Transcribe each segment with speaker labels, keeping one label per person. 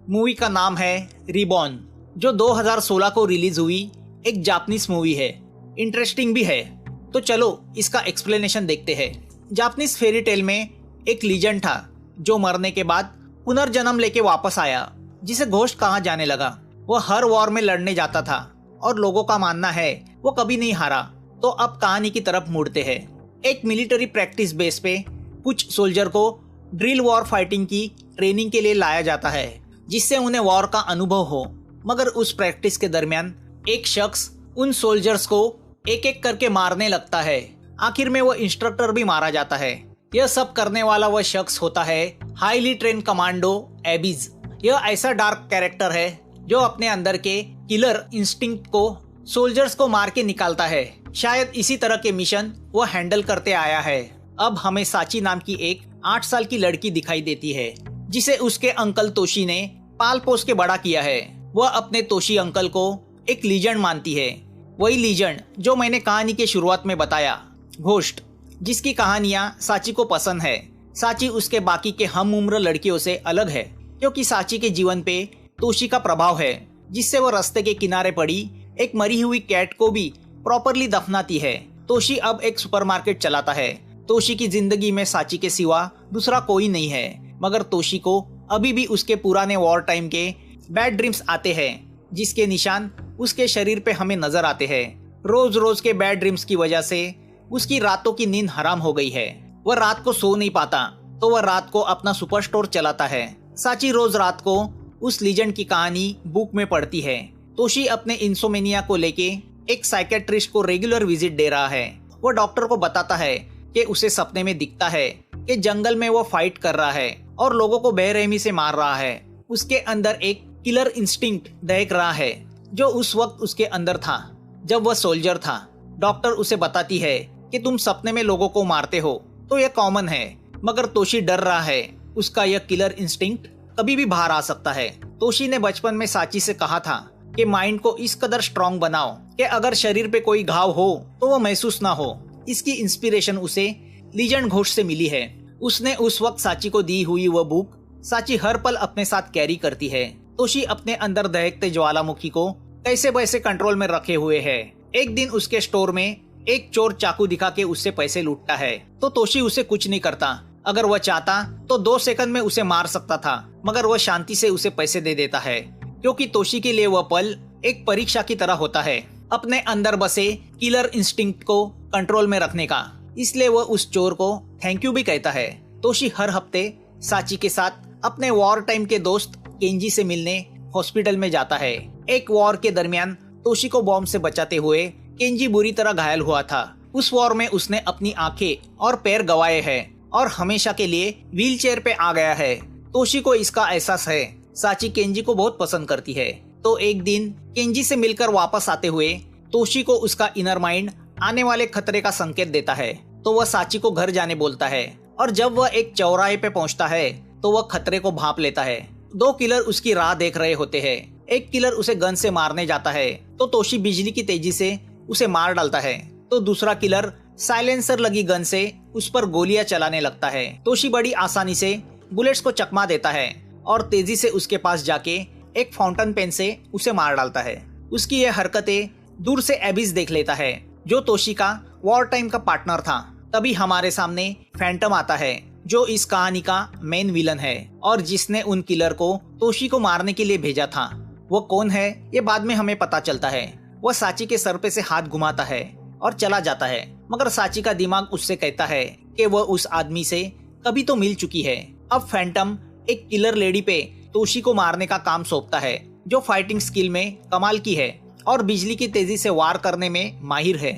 Speaker 1: Movie का नाम है रिबॉर्न, जो 2016 को रिलीज हुई एक जापानीज मूवी है। इंटरेस्टिंग भी है, तो चलो इसका एक्सप्लेनेशन देखते हैं। जापानीज फेरी टेल में एक लीजेंड था जो मरने के बाद पुनर्जन्म लेके वापस आया, जिसे घोस्ट कहा जाने लगा। वह हर वॉर में लड़ने जाता था और लोगों का मानना है वो कभी नहीं हारा। तो अब कहानी की तरफ मुड़ते हैं। एक मिलिट्री प्रैक्टिस बेस पे कुछ सोल्जर को ड्रिल वॉर फाइटिंग की ट्रेनिंग के लिए लाया जाता है, जिससे उन्हें वॉर का अनुभव हो। मगर उस प्रैक्टिस के दरमियान एक शख्स उन सोल्जर्स को एक एक करके मारने लगता है। आखिर में वह इंस्ट्रक्टर भी मारा जाता है। यह सब करने वाला वह शख्स होता है हाईली ट्रेन कमांडो एबिज। यह ऐसा डार्क कैरेक्टर है जो अपने अंदर के किलर इंस्टिंक्ट को सोल्जर्स को मार के निकालता है। शायद इसी तरह के मिशन वो हैंडल करते आया है। अब हमें साची नाम की एक 8 साल की लड़की दिखाई देती है, जिसे उसके अंकल तोशी ने पाल पोस के बड़ा किया है। वह अपने तोशी अंकल को एक लीजेंड मानती है, वही लीजेंड जो मैंने कहानी के शुरुआत में बताया, घोस्ट, जिसकी कहानियां साची को पसंद है। साची उसके बाकी के हम उम्र लड़कियों से अलग है, क्योंकि साची के जीवन पे तोशी का प्रभाव है, जिससे वो रास्ते के किनारे पड़ी एक मरी हुई कैट को भी प्रॉपरली दफनाती है। तोशी अब एक सुपरमार्केट चलाता है। तोशी की जिंदगी में साची के सिवा दूसरा कोई नहीं है, मगर तोशी को अभी भी उसके पुराने वॉर टाइम के बैड ड्रीम्स आते हैं, जिसके निशान उसके शरीर पे हमें नजर आते हैं। रोज रोज के बैड ड्रीम्स की वजह से उसकी रातों की नींद हराम हो गई है। वह रात को सो नहीं पाता, तो वह रात को अपना सुपर स्टोर चलाता है। साची रोज रात को उस लीजेंड की कहानी बुक में पढ़ती है। तोशी अपने इंसोमेनिया को लेके एक साइकेट्रिस्ट को रेगुलर विजिट दे रहा है। वो डॉक्टर को बताता है कि उसे सपने में दिखता है कि जंगल में वो फाइट कर रहा है और लोगों को बेरहमी से मार रहा है। उसके अंदर एक किलर इंस्टिंक्ट दहक रहा है, जो उस वक्त उसके अंदर था जब वह सोल्जर था। डॉक्टर उसे बताती है कि तुम सपने में लोगों को मारते हो तो यह कॉमन है, मगर तोशी डर रहा है उसका यह किलर इंस्टिंक्ट कभी भी बाहर आ सकता है। तोशी ने बचपन में साची से कहा था कि माइंड को इस कदर स्ट्रॉन्ग बनाओ कि अगर शरीर पे कोई घाव हो तो वो महसूस ना हो। इसकी इंस्पिरेशन उसे लीजेंड घोस्ट से मिली है। उसने उस वक्त साची को दी हुई वह बुक साची हर पल अपने साथ कैरी करती है। तोशी अपने अंदर दहकते ज्वालामुखी को कैसे वैसे कंट्रोल में रखे हुए है। एक दिन उसके स्टोर में एक चोर चाकू दिखा के उससे पैसे लूटता है, तो तोशी उसे कुछ नहीं करता। अगर वह चाहता तो 2 सेकंड में उसे मार सकता था, मगर वह शांति से उसे पैसे दे देता है, क्योंकि तोशी के लिए वह पल एक परीक्षा की तरह होता है, अपने अंदर बसे किलर इंस्टिंक्ट को कंट्रोल में रखने का। इसलिए वह उस चोर को थैंक यू भी कहता है। तोशी हर हफ्ते साची के साथ अपने वॉर टाइम के दोस्त केंजी से मिलने हॉस्पिटल में जाता है। एक वॉर के दरमियान तोशी को बॉम्ब से बचाते हुए केंजी बुरी तरह घायल हुआ था। उस वॉर में उसने अपनी आंखें और पैर गंवाए हैं और हमेशा के लिए व्हील चेयर पे आ गया है। तोशी को इसका एहसास है। साची केंजी को बहुत पसंद करती है, तो एक दिन केंजी से मिलकर वापस आते हुए तोशी को उसका इनर माइंड आने वाले खतरे का संकेत देता है। तो वह साची को घर जाने बोलता है, और जब वह एक चौराहे पे पहुंचता है तो वह खतरे को भांप लेता है। 2 किलर उसकी राह देख रहे होते हैं। एक किलर उसे गन से मारने जाता है, तो तोशी बिजली की तेजी से उसे मार डालता है। तो दूसरा किलर साइलेंसर लगी गन से उस पर गोलियां चलाने लगता है। तोशी बड़ी आसानी से बुलेट्स को चकमा देता है और तेजी से उसके पास जाके एक फाउंटेन पेन से उसे मार डालता है। उसकी यह हरकतें दूर से एबिस देख लेता है, जो तोशी का वॉर टाइम का पार्टनर था। तभी हमारे सामने फैंटम आता है, जो इस कहानी का मेन विलन है और जिसने उन किलर को तोशी को मारने के लिए भेजा था। वो कौन है ये बाद में हमें पता चलता है। वह साची के सर पे से हाथ घुमाता है और चला जाता है, मगर साची का दिमाग उससे कहता है कि वह उस आदमी से कभी तो मिल चुकी है। अब फैंटम एक किलर लेडी पे तोशी को मारने का काम सौंपता है, जो फाइटिंग स्किल में कमाल की है और बिजली की तेजी से वार करने में माहिर है,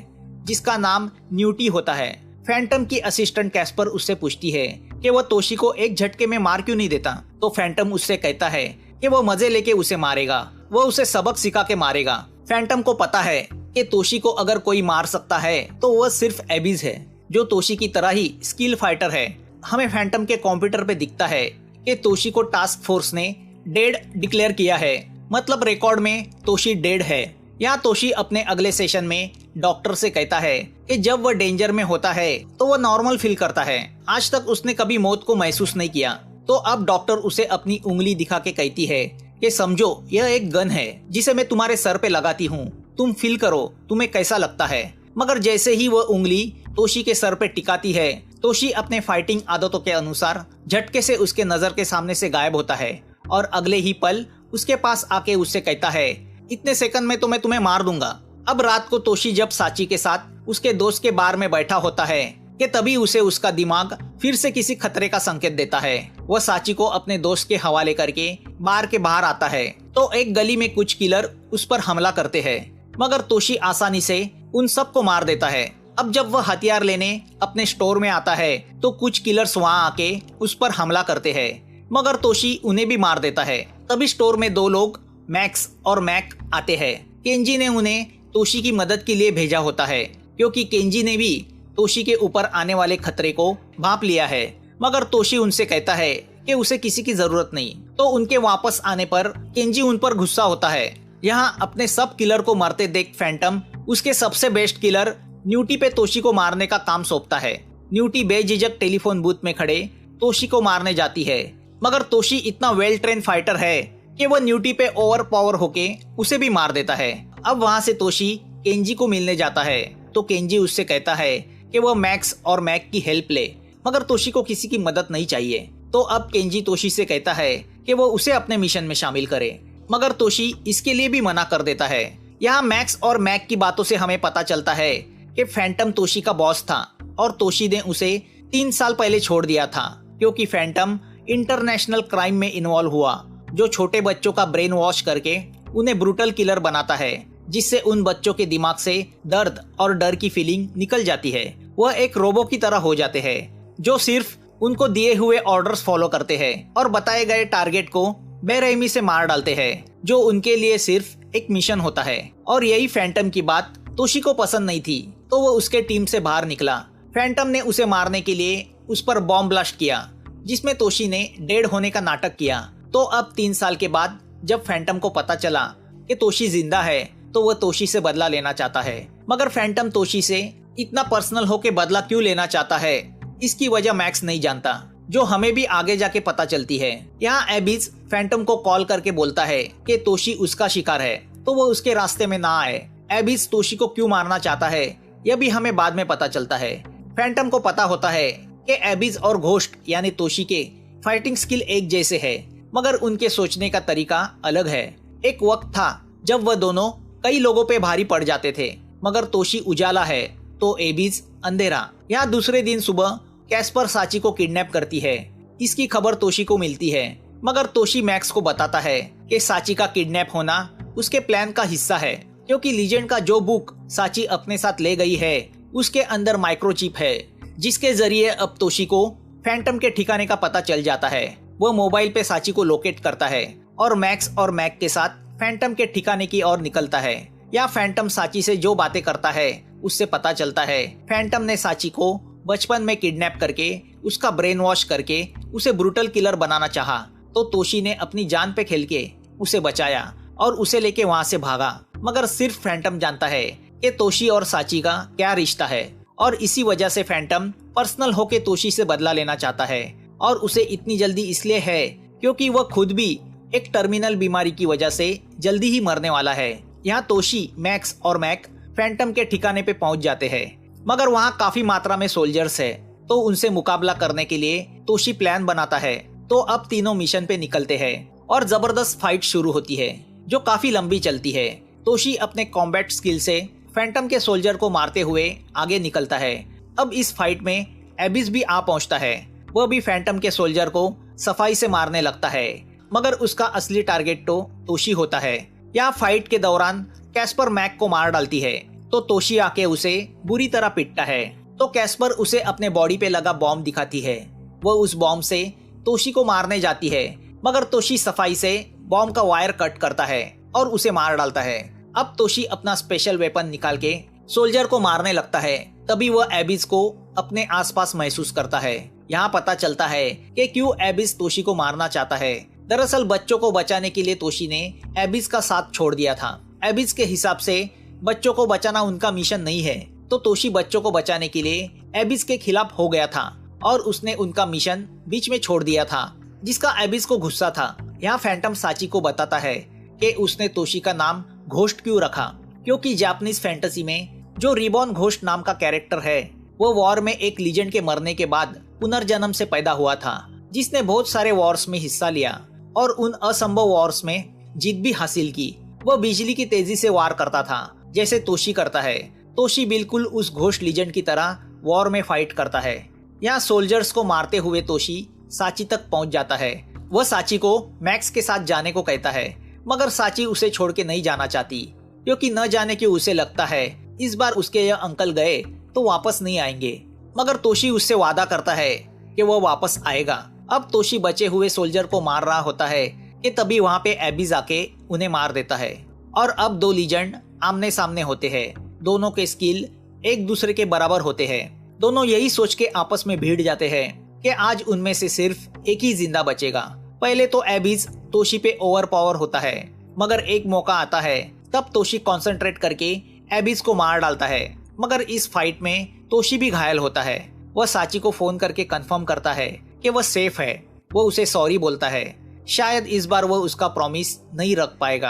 Speaker 1: जिसका नाम न्यूटी होता है। फैंटम की असिस्टेंट कैस्पर उससे पूछती है कि वह तोशी को एक झटके में मार क्यों नहीं देता। तो फैंटम उससे कहता है कि वह मजे लेके उसे मारेगा, वह उसे सबक सिखा के मारेगा। फैंटम को पता है कि तोशी को अगर कोई मार सकता है तो वह सिर्फ एबिस है, जो तोशी की तरह ही स्किल फाइटर है। हमें फैंटम के कंप्यूटर पे दिखता है कि तोशी को टास्क फोर्स ने डेड डिक्लेयर किया है, मतलब रिकॉर्ड में तोशी डेड है। यहाँ तोशी अपने अगले सेशन में डॉक्टर से कहता है कि जब वह डेंजर में होता है तो वह नॉर्मल फील करता है। आज तक उसने कभी मौत को महसूस नहीं किया। तो अब डॉक्टर उसे अपनी उंगली दिखा के कहती है कि समझो यह एक गन है जिसे मैं तुम्हारे सर पे लगाती हूँ, तुम फील करो तुम्हें कैसा लगता है। मगर जैसे ही वह उंगली तोशी के सर पे टिकाती है, तोशी अपने फाइटिंग आदतों के अनुसार झटके से उसके नजर के सामने से गायब होता है और अगले ही पल उसके पास आके उससे कहता है इतने सेकंड में तो मैं तुम्हें मार दूंगा। अब रात को तोशी जब साची के साथ उसके दोस्त के बार में बैठा होता है कि तभी उसे उसका दिमाग फिर से किसी खतरे का संकेत देता है। वह साची को अपने दोस्त के हवाले करके बार के बाहर आता है तो एक गली में कुछ किलर उस पर हमला करते हैं, मगर तोशी आसानी से उन सबको मार देता है। अब जब वह हथियार लेने अपने स्टोर में आता है तो कुछ किलर्स वहां आके उस पर हमला करते हैं, मगर तोशी उन्हें भी मार देता है। तभी स्टोर में दो लोग मैक्स और मैक आते हैं। केंजी ने उन्हें तोशी की मदद के लिए भेजा होता है क्योंकि केंजी ने भी तोशी के ऊपर आने वाले खतरे को भांप लिया है, मगर तोशी उनसे कहता है कि उसे किसी की जरूरत नहीं। तो उनके वापस आने पर केंजी उन पर गुस्सा होता है। यहाँ अपने सब किलर को मरते देख फैंटम उसके सबसे बेस्ट किलर न्यूटी पे तोशी को मारने का काम सौंपता है। न्यूटी बेझिझक टेलीफोन बूथ में खड़े तोशी को मारने जाती है, मगर तोशी इतना वेल ट्रेन फाइटर है कि वह न्यूटी पे ओवर पावर होके उसे भी मार देता है। अब वहाँ से तोशी केंजी को मिलने जाता है तो केंजी उससे कहता है कि वह मैक्स और मैक की हेल्प ले, मगर तोशी को किसी की मदद नहीं चाहिए। तो अब केंजी तोशी से कहता है कि वो उसे अपने मिशन में शामिल करे, मगर तोशी इसके लिए भी मना कर देता है। यहाँ मैक्स और मैक की बातों से हमें पता चलता है कि फैंटम तोशी का बॉस था और तोशी ने उसे 3 साल पहले छोड़ दिया था क्योंकि फैंटम इंटरनेशनल क्राइम में इन्वॉल्व हुआ, जो छोटे बच्चों का ब्रेन वॉश करके उन्हें ब्रूटल किलर बनाता है, जिससे उन बच्चों के दिमाग से दर्द और डर की फीलिंग निकल जाती है। वह एक रोबो की तरह हो जाते हैं जो सिर्फ उनको दिए हुए ऑर्डर्स फॉलो करते हैं और बताए गए टारगेट को बेरहमी से मार डालते हैं, जो उनके लिए सिर्फ एक मिशन होता है। और यही फैंटम की बात तोशी को पसंद नहीं थी तो वो उसके टीम से बाहर निकला। फैंटम ने उसे मारने के लिए उस पर बॉम्ब ब्लास्ट किया, जिसमें तोशी ने डेड होने का नाटक किया। तो अब 3 साल के बाद जब फैंटम को पता चला कि तोशी जिंदा है तो वह तोशी से बदला लेना चाहता है, मगर फैंटम तोशी से इतना पर्सनल होके बदला क्यों लेना चाहता है इसकी वजह मैक्स नहीं जानता, जो हमें भी आगे जाके पता चलती है। यहाँ एबिस फैंटम को कॉल करके बोलता है कि तोशी उसका शिकार है तो वो उसके रास्ते में ना आए। एबिस तोशी को क्यों मारना चाहता है यह भी हमें बाद में पता चलता है। फैंटम को पता होता है कि एबिस और घोस्ट यानी तोशी के फाइटिंग स्किल एक जैसे है, मगर उनके सोचने का तरीका अलग है। एक वक्त था जब वह दोनों कई लोगों पे भारी पड़ जाते थे, मगर तोशी उजाला है तो एबिस अंधेरा। यहाँ दूसरे दिन सुबह कैस्पर साची को किडनैप करती है। इसकी खबर तोशी को मिलती है, मगर तोशी मैक्स को बताता है कि साची का किडनैप होना उसके प्लान का हिस्सा है, क्योंकि लीजेंड का जो बुक साची अपने साथ ले गई है उसके अंदर माइक्रोचिप है, जिसके जरिए अब तोशी को फैंटम के ठिकाने का पता चल जाता है। वह मोबाइल पे साची को लोकेट करता है और मैक्स और मैक के साथ फैंटम के ठिकाने की ओर निकलता है। या फैंटम साची से जो बातें करता है उससे पता चलता है फैंटम ने साची को बचपन में किडनैप करके उसका ब्रेन वॉश करके उसे ब्रूटल किलर बनाना चाहा, तो तोशी ने अपनी जान पे खेल के उसे बचाया और उसे लेके वहां से भागा। मगर सिर्फ फैंटम जानता है कि तोशी और साची का क्या रिश्ता है, और इसी वजह से फैंटम पर्सनल होके तोशी से बदला लेना चाहता है। और उसे इतनी जल्दी इसलिए है क्योंकि वह खुद भी एक टर्मिनल बीमारी की वजह से जल्दी ही मरने वाला है। यहाँ तोशी, मैक्स और मैक फैंटम के ठिकाने पे पहुंच जाते हैं, मगर वहाँ काफी मात्रा में सोल्जर्स है, तो उनसे मुकाबला करने के लिए तोशी प्लान बनाता है। तो अब तीनों मिशन पे निकलते हैं और जबरदस्त फाइट शुरू होती है जो काफी लंबी चलती है। तोशी अपने कॉम्बैट स्किल से फैंटम के सोल्जर को मारते हुए आगे निकलता है। अब इस फाइट में एबिस भी आ पहुंचता है। वह भी फैंटम के सोल्जर को सफाई से मारने लगता है, मगर उसका असली टारगेट तो तोशी होता है। यहाँ फाइट के दौरान कैस्पर मैक को मार डालती है, तो तोशी आके उसे बुरी तरह पीटता है। तो कैस्पर उसे अपने बॉडी पे लगा बॉम्ब दिखाती है। वो उस बॉम्ब से तोशी को मारने जाती है, मगर तोशी सफाई से बॉम्ब का वायर कट करता है और उसे मार डालता है। अब तोशी अपना स्पेशल वेपन निकाल के सोल्जर को मारने लगता है। तभी वह एबिस को अपने आसपास महसूस करता है। यहाँ पता चलता है कि क्यों एबिस तोशी को मारना चाहता है। दरअसल बच्चों को बचाने के लिए तोशी ने एबिस का साथ छोड़ दिया था। एबिस के हिसाब से बच्चों को बचाना उनका मिशन नहीं है, तो तोशी बच्चों को बचाने के लिए एबिस के खिलाफ हो गया था और उसने उनका मिशन बीच में छोड़ दिया था। जिसका एबिस को गुस्सा था। यहाँ फैंटम साची को बताता है कि उसने तोशी का नाम घोस्ट क्यों रखा, क्योंकि जापानीज फैंटेसी में जो रिबॉर्न घोस्ट नाम का कैरेक्टर है वो वॉर में एक लीजेंड के मरने के बाद पुनर्जन्म से पैदा हुआ था, जिसने बहुत सारे वॉर्स में हिस्सा लिया और उन असंभव वॉर्स में जीत भी हासिल की। वह बिजली की तेजी से वार करता था जैसे तोशी करता है। तोशी बिल्कुल उस घोस्ट लीजेंड की तरह वॉर में फाइट करता है। यहाँ सोल्जर्स को मारते हुए तोशी साची तक पहुंच जाता है। वह साची को मैक्स के साथ जाने को कहता है, मगर साची उसे छोड़ के नहीं जाना चाहती, क्योंकि न जाने क्यों उसे लगता है इस बार उसके यह अंकल गए तो वापस नहीं आएंगे। मगर तोशी उससे वादा करता है कि वह वापस आएगा। अब तोशी बचे हुए सोल्जर को मार रहा होता है कि तभी वहाँ पे एबिस आके उन्हें मार देता है और अब दो लीजेंड आमने सामने होते हैं। दोनों के स्किल एक दूसरे के बराबर होते हैं। दोनों यही सोच के आपस में भिड़ जाते हैं कि आज उनमें से सिर्फ एक ही जिंदा बचेगा। पहले तो एबिस तोशी पे ओवर पावर होता है, मगर एक मौका आता है तब तोशी कंसंट्रेट करके एबिस को मार डालता है। मगर इस फाइट में तोशी भी घायल होता है। वह साची को फोन करके कंफर्म करता है कि वह सेफ है। वह उसे सॉरी बोलता है। शायद इस बार वह उसका प्रॉमिस नहीं रख पाएगा।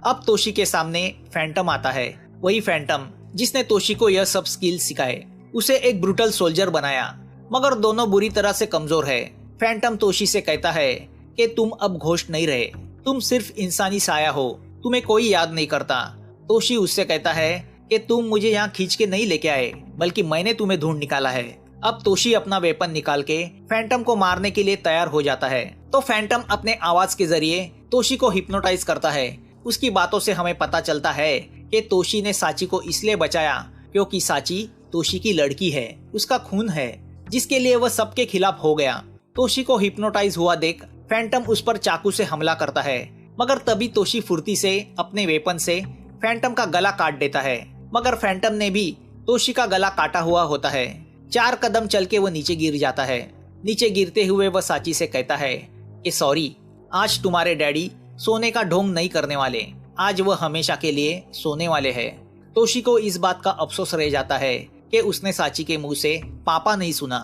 Speaker 1: अब तोशी के सामने फैंटम आता है, वही फैंटम जिसने तोशी को यह सब स्किल सिखाए, उसे एक ब्रूटल सोल्जर बनाया। मगर दोनों बुरी तरह से कमजोर है। फैंटम तोशी से कहता है कि तुम अब घोस्ट नहीं रहे, तुम सिर्फ इंसानी साया हो, तुम्हें कोई याद नहीं करता। तोशी उससे कहता है कि तुम मुझे यहाँ खींच के नहीं लेके आए, बल्कि मैंने तुम्हें ढूंढ निकाला है। अब तोशी अपना वेपन निकाल के फैंटम को मारने के लिए तैयार हो जाता है। तो फैंटम अपने आवाज के जरिए तोशी को हिप्नोटाइज करता है। उसकी बातों से हमें पता चलता है कि तोशी ने साची को इसलिए बचाया क्योंकि साची तोशी की लड़की है, उसका खून है, जिसके लिए वह सबके खिलाफ हो गया। तोशी को हिप्नोटाइज हुआ देख फैंटम उस पर चाकू से हमला करता है, मगर तभी तोशी फुर्ती से अपने वेपन से फैंटम का गला काट देता है। मगर फैंटम ने भी तोशी का गला काटा हुआ होता है। 4 कदम चल के वह नीचे गिर जाता है। नीचे गिरते हुए वह साची से कहता है कि सॉरी, आज तुम्हारे डैडी सोने का ढोंग नहीं करने वाले, आज वह हमेशा के लिए सोने वाले हैं। तोशी को इस बात का अफसोस रह जाता है कि उसने साची के मुंह से पापा नहीं सुना।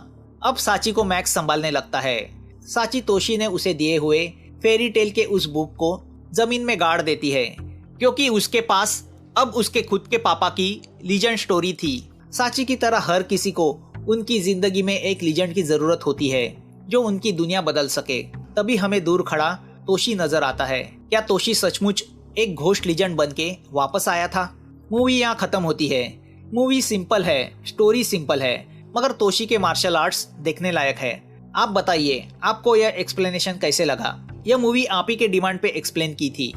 Speaker 1: अब साची को मैक्स संभालने लगता है। साची तोशी ने उसे दिए हुए फेरी टेल के उस बुक को जमीन में गाड़ देती है, क्योंकि उसके पास अब उसके खुद के पापा की लीजेंड स्टोरी थी। साची की तरह हर किसी को उनकी जिंदगी में एक लीजेंड की जरूरत होती है जो उनकी दुनिया बदल सके। तभी हमें दूर खड़ा तोशी नजर आता है। क्या तोशी सचमुच एक घोस्ट लीजेंड बन के वापस आया था? मूवी यहाँ खत्म होती है। मूवी सिंपल है, स्टोरी सिंपल है, मगर तोशी के मार्शल आर्ट्स देखने लायक है। आप बताइए आपको यह एक्सप्लेनेशन कैसे लगा? यह मूवी आप ही के डिमांड पे एक्सप्लेन की थी।